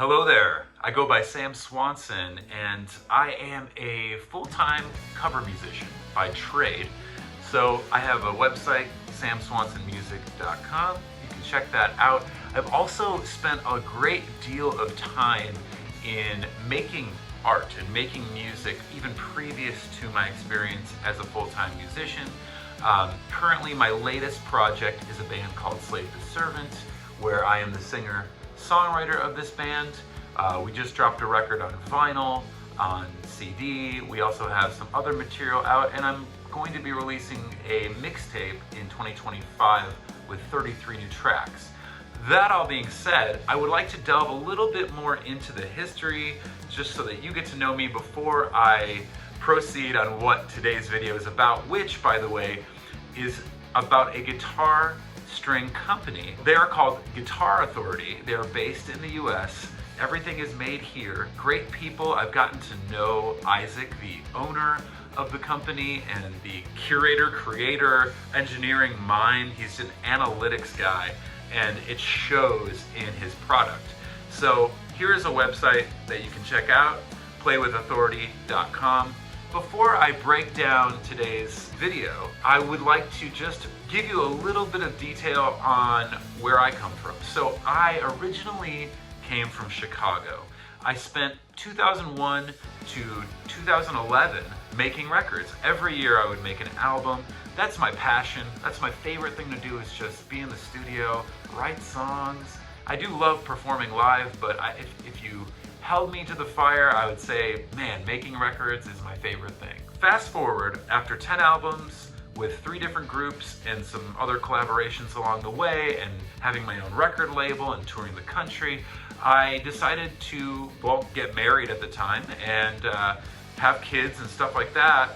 Hello there, I go by Sam Swanson and I am a full-time cover musician by trade. So I have a website, samswansonmusic.com. You can check that out. I've also spent a great deal of time in making art and making music even previous to my experience as a full-time musician. Currently my latest project is a band called Slave to Servant, where I am the singer-songwriter of this band. We just dropped a record on vinyl, on CD. We also have some other material out, and I'm going to be releasing a mixtape in 2025 with 33 new tracks. That all being said, I would like to delve a little bit more into the history, just so that you get to know me before I proceed on what today's video is about, which, by the way, is about a guitar string company. They are called Guitar Authority. They are based in the US. Everything is made here. Great people. I've gotten to know Isaac, the owner of the company, and the curator, creator, engineering mind. He's an analytics guy, and it shows in his product. So here is a website that you can check out, playwithauthority.com. Before I break down today's video, I would like to just give you a little bit of detail on where I come from. So I originally came from Chicago. I spent 2001 to 2011 making records. Every year I would make an album. That's my passion. That's my favorite thing to do, is just be in the studio, write songs. I do love performing live, but if you held me to the fire, I would say, man, making records is my favorite thing. Fast forward, after 10 albums with 3 different groups and some other collaborations along the way, and having my own record label and touring the country, I decided to, well, get married at the time and have kids and stuff like that.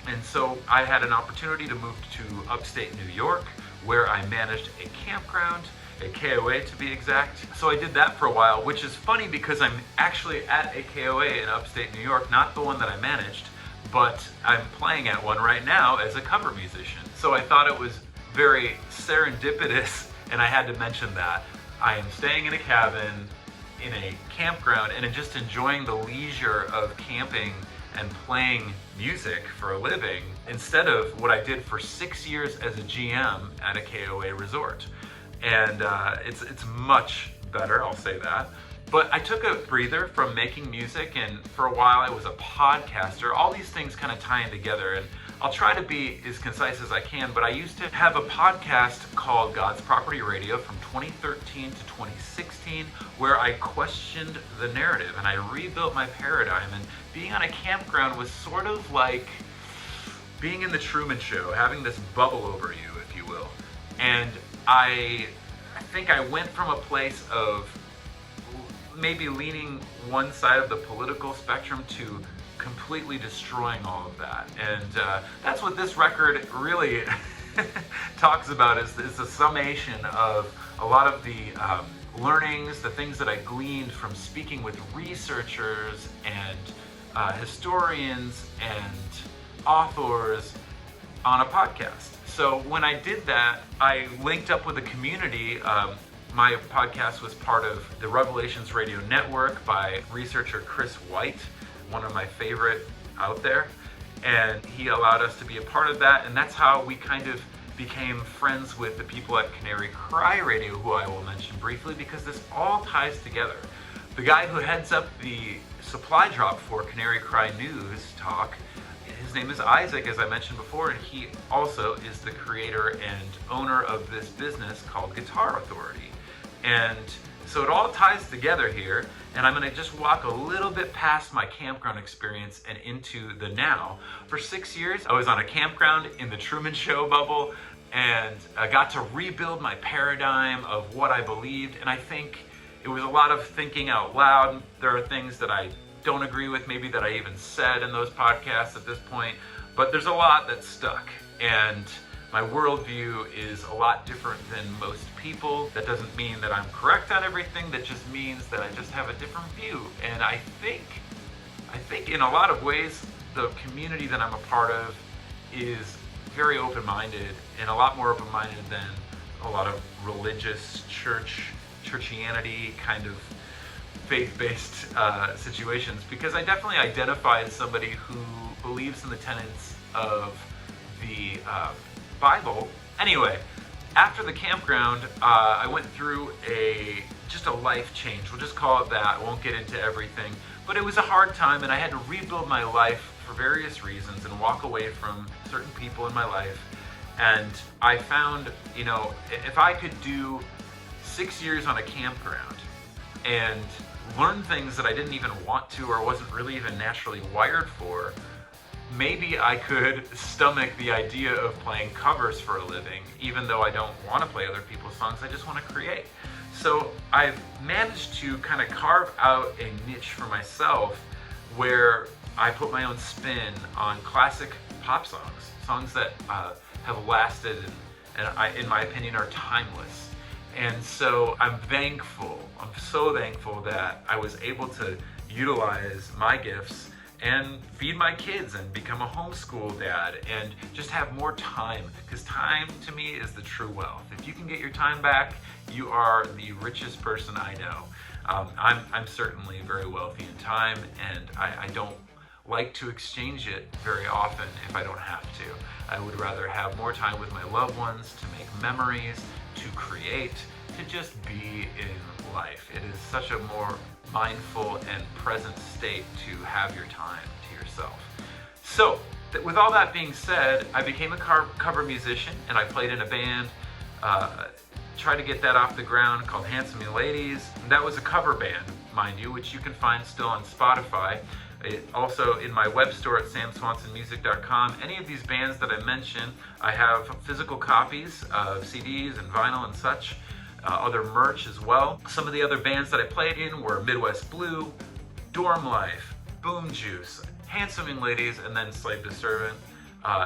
And so I had an opportunity to move to upstate New York, where I managed a campground, a KOA to be exact. So I did that for a while, which is funny because I'm actually at a KOA in upstate New York, not the one that I managed, but I'm playing at one right now as a cover musician. So I thought it was very serendipitous, and I had to mention that. I am staying in a cabin in a campground and just enjoying the leisure of camping and playing music for a living, instead of what I did for 6 years as a GM at a KOA resort. And it's much better, I'll say that. But I took a breather from making music, and for a while I was a podcaster. All these things kind of tying together, and I'll try to be as concise as I can, but I used to have a podcast called God's Property Radio from 2013 to 2016, where I questioned the narrative and I rebuilt my paradigm. And being on a campground was sort of like being in the Truman Show, having this bubble over you, if you will. And I think I went from a place of maybe leaning one side of the political spectrum to completely destroying all of that. And that's what this record really talks about, is a summation of a lot of the learnings, the things that I gleaned from speaking with researchers and historians and authors on a podcast. So when I did that, I linked up with a community. My podcast was part of the Revelations Radio Network by researcher Chris White, one of my favorite out there. And he allowed us to be a part of that. And that's how we kind of became friends with the people at Canary Cry Radio, who I will mention briefly, because this all ties together. The guy who heads up the supply drop for Canary Cry News Talk, his name is Isaac, as I mentioned before, and he also is the creator and owner of this business called Guitar Authority. And so it all ties together here, and I'm going to just walk a little bit past my campground experience and into the now. For 6 years, I was on a campground in the Truman Show bubble, and I got to rebuild my paradigm of what I believed, and I think it was a lot of thinking out loud. There are things that I don't agree with, maybe that I even said in those podcasts at this point, but there's a lot that stuck, and my worldview is a lot different than most people. That doesn't mean that I'm correct on everything, that just means that I just have a different view. And I think in a lot of ways, the community that I'm a part of is very open-minded, and a lot more open-minded than a lot of religious churchianity kind of faith-based situations, because I definitely identify as somebody who believes in the tenets of the Bible. Anyway, after the campground, I went through just a life change. We'll just call it that. I won't get into everything. But it was a hard time, and I had to rebuild my life for various reasons and walk away from certain people in my life. And I found, if I could do 6 years on a campground and learn things that I didn't even want to or wasn't really even naturally wired for, maybe I could stomach the idea of playing covers for a living, even though I don't want to play other people's songs. I just want to create. So I've managed to kind of carve out a niche for myself where I put my own spin on classic pop songs that have lasted and in my opinion are timeless. And so I'm so thankful that I was able to utilize my gifts and feed my kids and become a homeschool dad and just have more time, because time to me is the true wealth. If you can get your time back, you are the richest person I know. I'm certainly very wealthy in time, and I don't like to exchange it very often if I don't have to. I would rather have more time with my loved ones, to make memories, to create, to just be in life. It is such a more mindful and present state to have your time to yourself. So, with all that being said, I became a cover musician, and I played in a band, tried to get that off the ground, called Handsome Young Ladies. That was a cover band, mind you, which you can find still on Spotify. Also in my web store at samswansonmusic.com. Any of these bands that I mentioned, I have physical copies of CDs and vinyl and such, other merch as well. Some of the other bands that I played in were Midwest Blue, Dorm Life, Boom Juice, Handsome Young Ladies, and then Slave to Servant.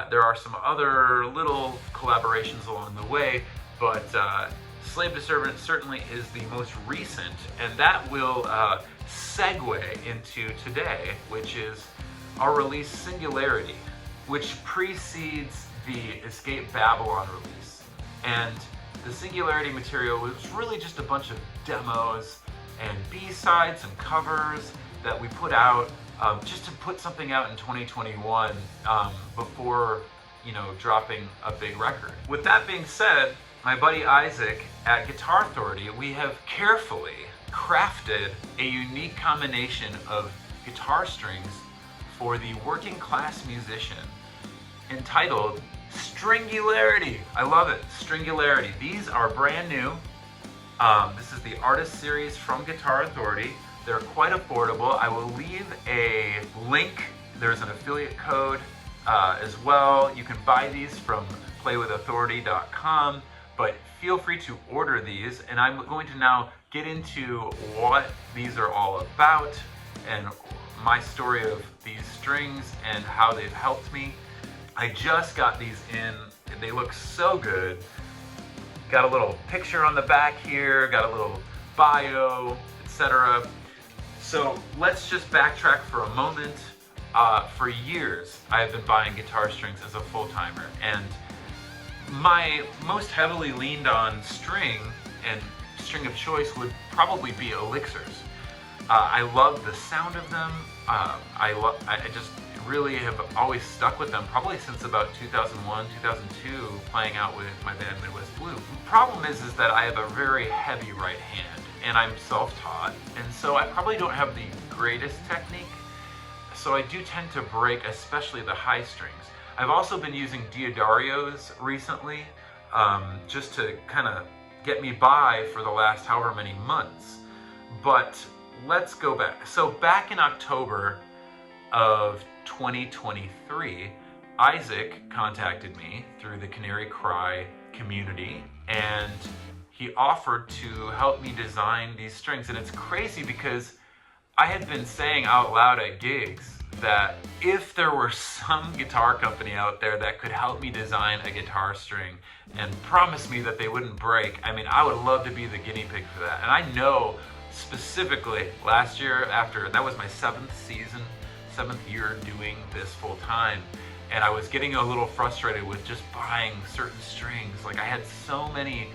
There are some other little collaborations along the way, but Slave to Servant certainly is the most recent, and that will segue into today, which is our release Stringularity, which precedes the Escape Babylon release. And the Stringularity material was really just a bunch of demos and B-sides and covers that we put out just to put something out in 2021 before dropping a big record. With that being said, my buddy Isaac at Guitar Authority, we have carefully crafted a unique combination of guitar strings for the working class musician entitled Stringularity. I love it, Stringularity. These are brand new. This is the Artist Series from Guitar Authority. They're quite affordable. I will leave a link. There's an affiliate code as well. You can buy these from playwithauthority.com, but feel free to order these, and I'm going to now get into what these are all about and my story of these strings and how they've helped me. I just got these in. They look so good. Got a little picture on the back here, got a little bio, etc. So let's just backtrack for a moment. For years, I have been buying guitar strings as a full-timer, and my most heavily leaned on string and string of choice would probably be elixirs. I love the sound of them. I just really have always stuck with them, probably since about 2001, 2002, playing out with my band Midwest Blue. The problem is that I have a very heavy right hand, and I'm self-taught, and so I probably don't have the greatest technique. So I do tend to break, especially the high strings. I've also been using Diodarios recently, just to kind of get me by for the last however many months. But let's go back. So back in October of 2023, Isaac contacted me through the Canary Cry community, and he offered to help me design these strings. And it's crazy because I had been saying out loud at gigs that if there were some guitar company out there that could help me design a guitar string and promise me that they wouldn't break, I mean, I would love to be the guinea pig for that. And I know specifically last year, after that was my 7th year doing this full time, and I was getting a little frustrated with just buying certain strings. Like, I had so many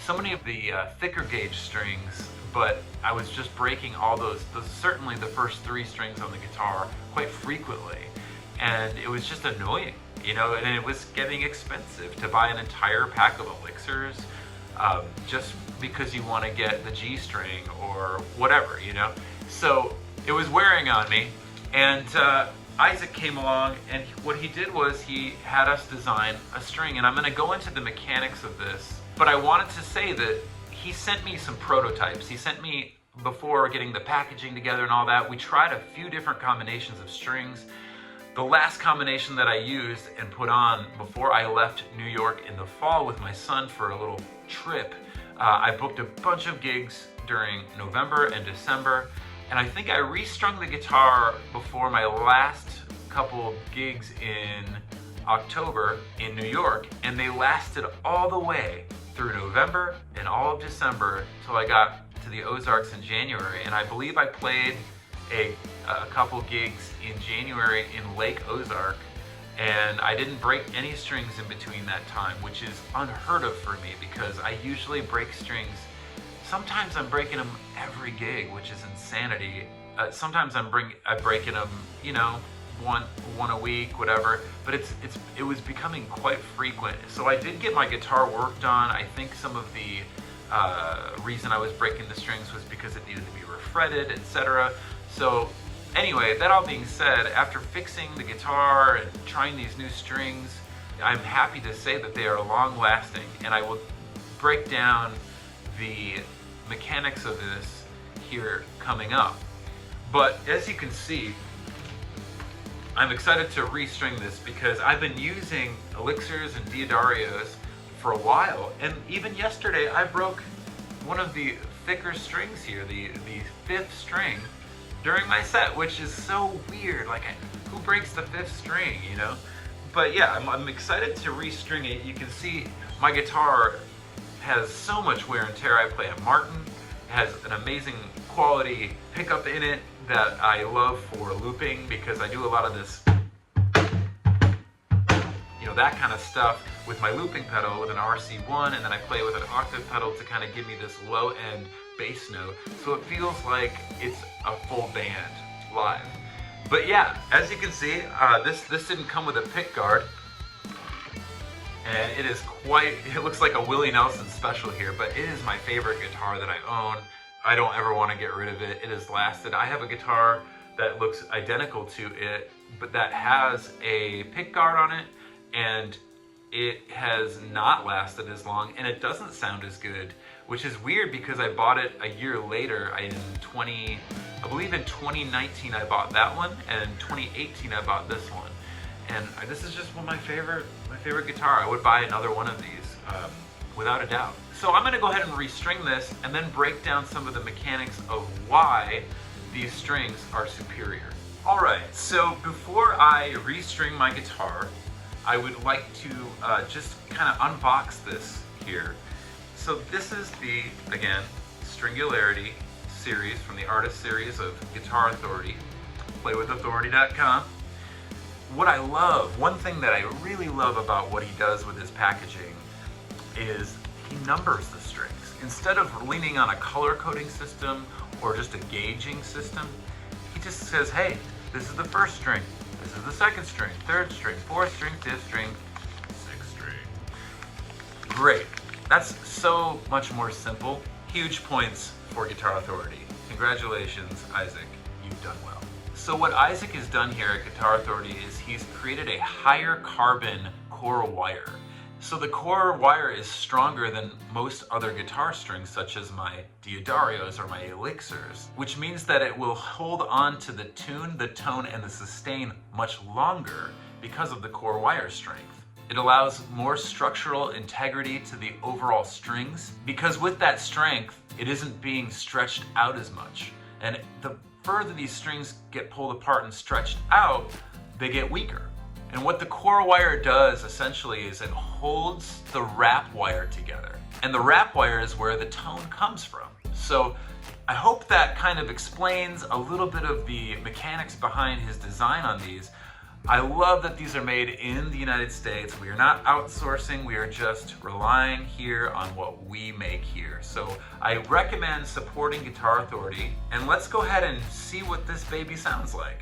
so many of the thicker gauge strings, but I was just breaking all those, certainly the first 3 strings on the guitar quite frequently. And it was just annoying, you know, and it was getting expensive to buy an entire pack of elixirs just because you want to get the G string or whatever, you know. So it was wearing on me, and Isaac came along, and what he did was he had us design a string, and I'm going to go into the mechanics of this, but I wanted to say that he sent me some prototypes. He sent me, before getting the packaging together and all that, we tried a few different combinations of strings. The last combination that I used and put on before I left New York in the fall with my son for a little trip, I booked a bunch of gigs during November and December, and I think I restrung the guitar before my last couple of gigs in October in New York, and they lasted all the way through November and all of December till I got to the Ozarks in January. And I believe I played a couple gigs in January in Lake Ozark, and I didn't break any strings in between that time, which is unheard of for me because I usually break strings. Sometimes I'm breaking them every gig, which is insanity. Sometimes I'm breaking them, you know, one a week, whatever. But it was becoming quite frequent. So I did get my guitar worked on. I think some of the reason I was breaking the strings was because it needed to be refretted, etc. So anyway, that all being said, after fixing the guitar and trying these new strings, I'm happy to say that they are long lasting, and I will break down the mechanics of this here coming up. But as you can see, I'm excited to restring this because I've been using elixirs and Diodarios for a while, and even yesterday I broke one of the thicker strings here, the 5th string, during my set, which is so weird. Like, who breaks the 5th string, you know? But yeah, I'm excited to restring it. You can see my guitar has so much wear and tear. I play a Martin. It has an amazing quality pickup in it that I love for looping because I do a lot of this, you know, that kind of stuff with my looping pedal with an RC1, and then I play with an octave pedal to kind of give me this low end bass note, so it feels like it's a full band live. But yeah, as you can see, this didn't come with a pick guard, and it looks like a Willie Nelson special here, but it is my favorite guitar that I own. I don't ever want to get rid of it. It has lasted. I have a guitar that looks identical to it, but that has a pick guard on it, and it has not lasted as long, and it doesn't sound as good, which is weird because I bought it a year later. I believe in 2019 I bought that one, and in 2018 I bought this one. And this is just one of my favorite guitar. I would buy another one of these, without a doubt. So I'm gonna go ahead and restring this and then break down some of the mechanics of why these strings are superior. All right, so before I restring my guitar, I would like to just kind of unbox this here. So this is the, again, Stringularity series from the artist series of Guitar Authority, playwithauthority.com. What I love, one thing that I really love about what he does with his packaging is he numbers the strings. Instead of leaning on a color coding system or just a gauging system, he just says, hey, this is the 1st string, this is the 2nd string, 3rd string, 4th string, 5th string, 6th string. Great. That's so much more simple. Huge points for Guitar Authority. Congratulations, Isaac. You've done well. So what Isaac has done here at Guitar Authority is he's created a higher carbon core wire. So the core wire is stronger than most other guitar strings, such as my Diodarios or my elixirs, which means that it will hold on to the tune, the tone, and the sustain much longer because of the core wire strength. It allows more structural integrity to the overall strings because with that strength, it isn't being stretched out as much. And the further these strings get pulled apart and stretched out, they get weaker. And what the core wire does essentially is it holds the wrap wire together. And the wrap wire is where the tone comes from. So I hope that kind of explains a little bit of the mechanics behind his design on these. I love that these are made in the United States. We are not outsourcing, we are just relying here on what we make here. So I recommend supporting Guitar Authority, and let's go ahead and see what this baby sounds like.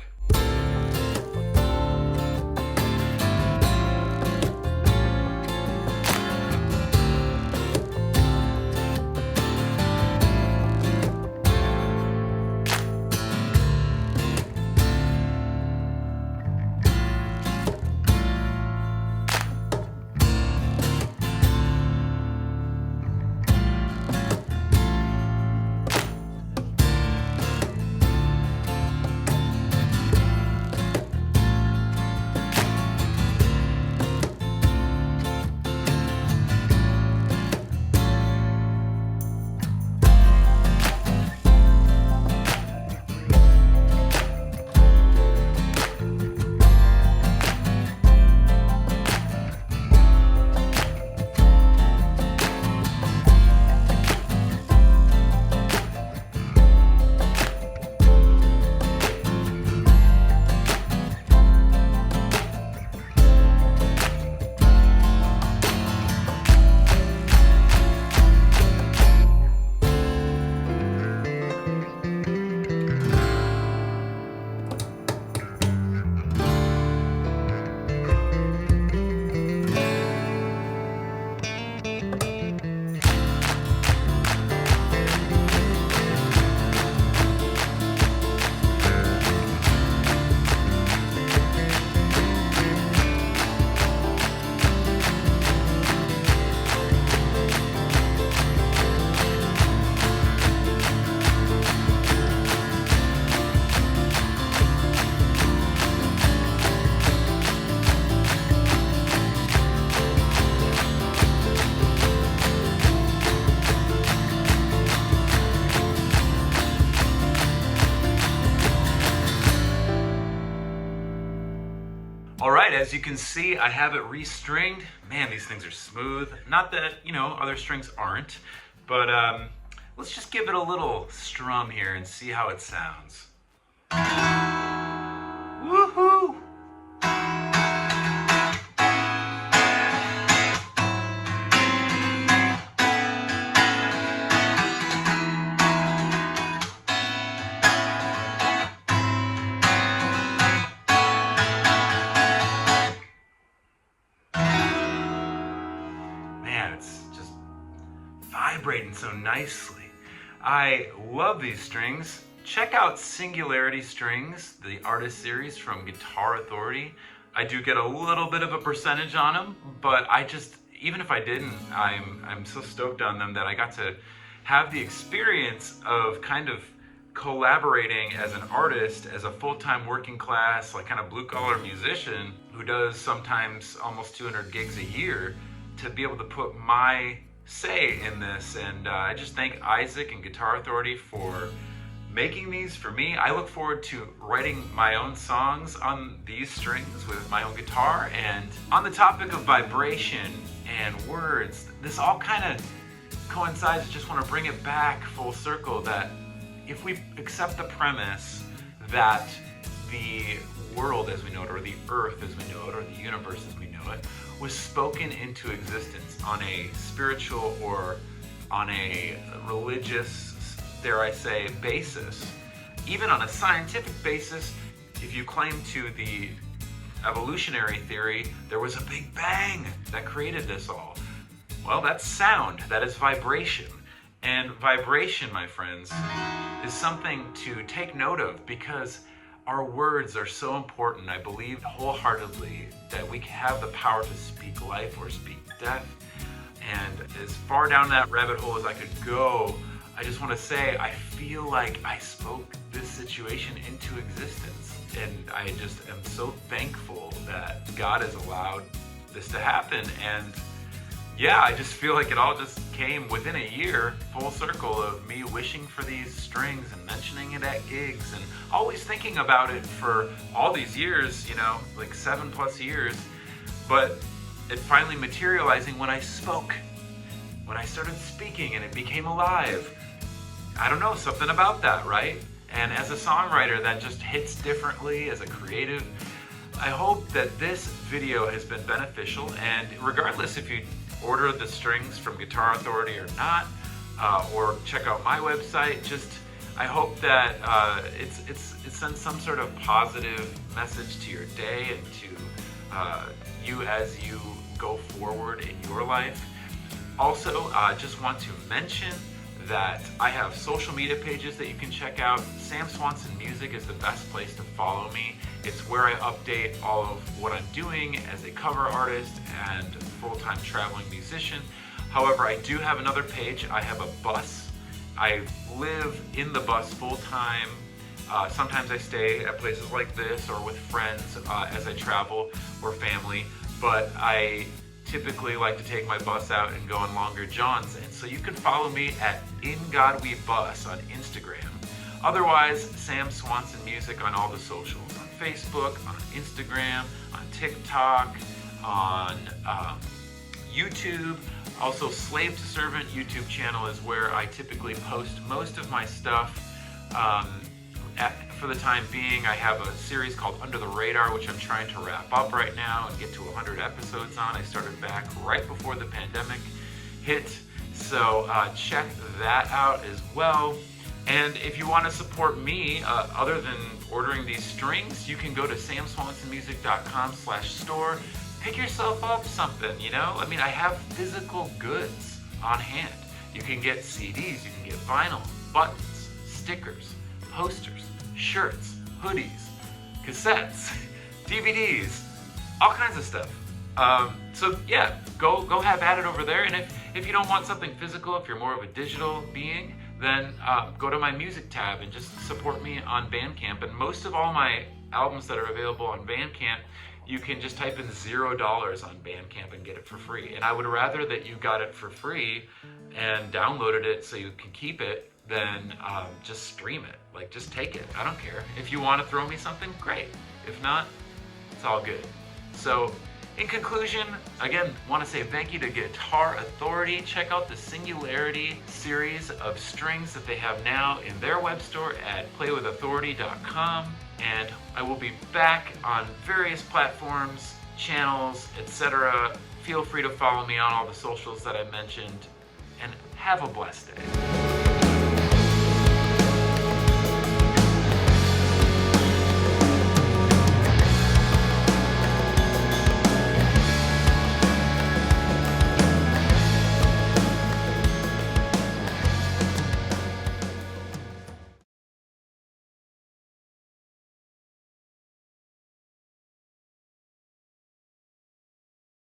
All right, as you can see, I have it restringed. Man, these things are smooth. Not that, other strings aren't, but let's just give it a little strum here and see how it sounds. Woohoo! It's just vibrating so nicely. I love these strings. Check out Singularity strings, the artist series from Guitar Authority. I do get a little bit of a percentage on them, but even if I didn't, I'm so stoked on them that I got to have the experience of kind of collaborating as an artist, as a full-time working class, like kind of blue-collar musician who does sometimes almost 200 gigs a year, to be able to put my say in this. And I just thank Isaac and Guitar Authority for making these for me. I look forward to writing my own songs on these strings with my own guitar. And on the topic of vibration and words, this all kind of coincides. Just want to bring it back full circle, that if we accept the premise that the world as we know it, or the earth as we know it, or the universe as we know it, was spoken into existence on a spiritual or on a religious, dare I say, basis, even on a scientific basis, if you claim to the evolutionary theory, there was a big bang that created this all. Well, that's sound, that is vibration. And vibration, my friends, is something to take note of, because our words are so important. I believe wholeheartedly that we have the power to speak life or speak death. And as far down that rabbit hole as I could go, I just want to say I feel like I spoke this situation into existence. And I just am so thankful that God has allowed this to happen. And yeah, I just feel like it all just came within a year, full circle, of me wishing for these strings and mentioning it at gigs and always thinking about it for all these years, like 7+ years. But it finally materializing when I spoke, when I started speaking and it became alive. I don't know, something about that, right? And as a songwriter, that just hits differently. As a creative, I hope that this video has been beneficial, and regardless if you order the strings from Guitar Authority or not, or check out my website, I hope that it sends some sort of positive message to your day and to you as you go forward in your life. Also, just want to mention that I have social media pages that you can check out. Sam Swanson Music is the best place to follow me. It's where I update all of what I'm doing as a cover artist and full-time traveling musician. However, I do have another page. I have a bus. I live in the bus full-time. Sometimes I stay at places like this or with friends as I travel, or family, but I typically like to take my bus out and go on longer jaunts, and so you can follow me at In God We Bus on Instagram. Otherwise, Sam Swanson Music on all the socials, on Facebook, on Instagram, on TikTok, on YouTube. Also, Slave to Servant YouTube channel is where I typically post most of my stuff. For the time being, I have a series called Under the Radar, which I'm trying to wrap up right now and get to 100 episodes on. I started back right before the pandemic hit, so check that out as well. And if you want to support me, other than ordering these strings, you can go to samswansonmusic.com/store. Pick yourself up something, you know? I mean, I have physical goods on hand. You can get CDs, you can get vinyl, buttons, stickers, posters, shirts, hoodies, cassettes, DVDs, all kinds of stuff. So yeah, go have at it over there. And if you don't want something physical, if you're more of a digital being, then go to my music tab and just support me on Bandcamp. And most of all my albums that are available on Bandcamp, you can just type in $0 on Bandcamp and get it for free. And I would rather that you got it for free and downloaded it so you can keep it than just stream it. Like, just take it. I don't care. If you want to throw me something, great. If not, it's all good. So, in conclusion, again, want to say thank you to Guitar Authority. Check out the Singularity series of strings that they have now in their web store at playwithauthority.com. And I will be back on various platforms, channels, etc. Feel free to follow me on all the socials that I mentioned, and have a blessed day.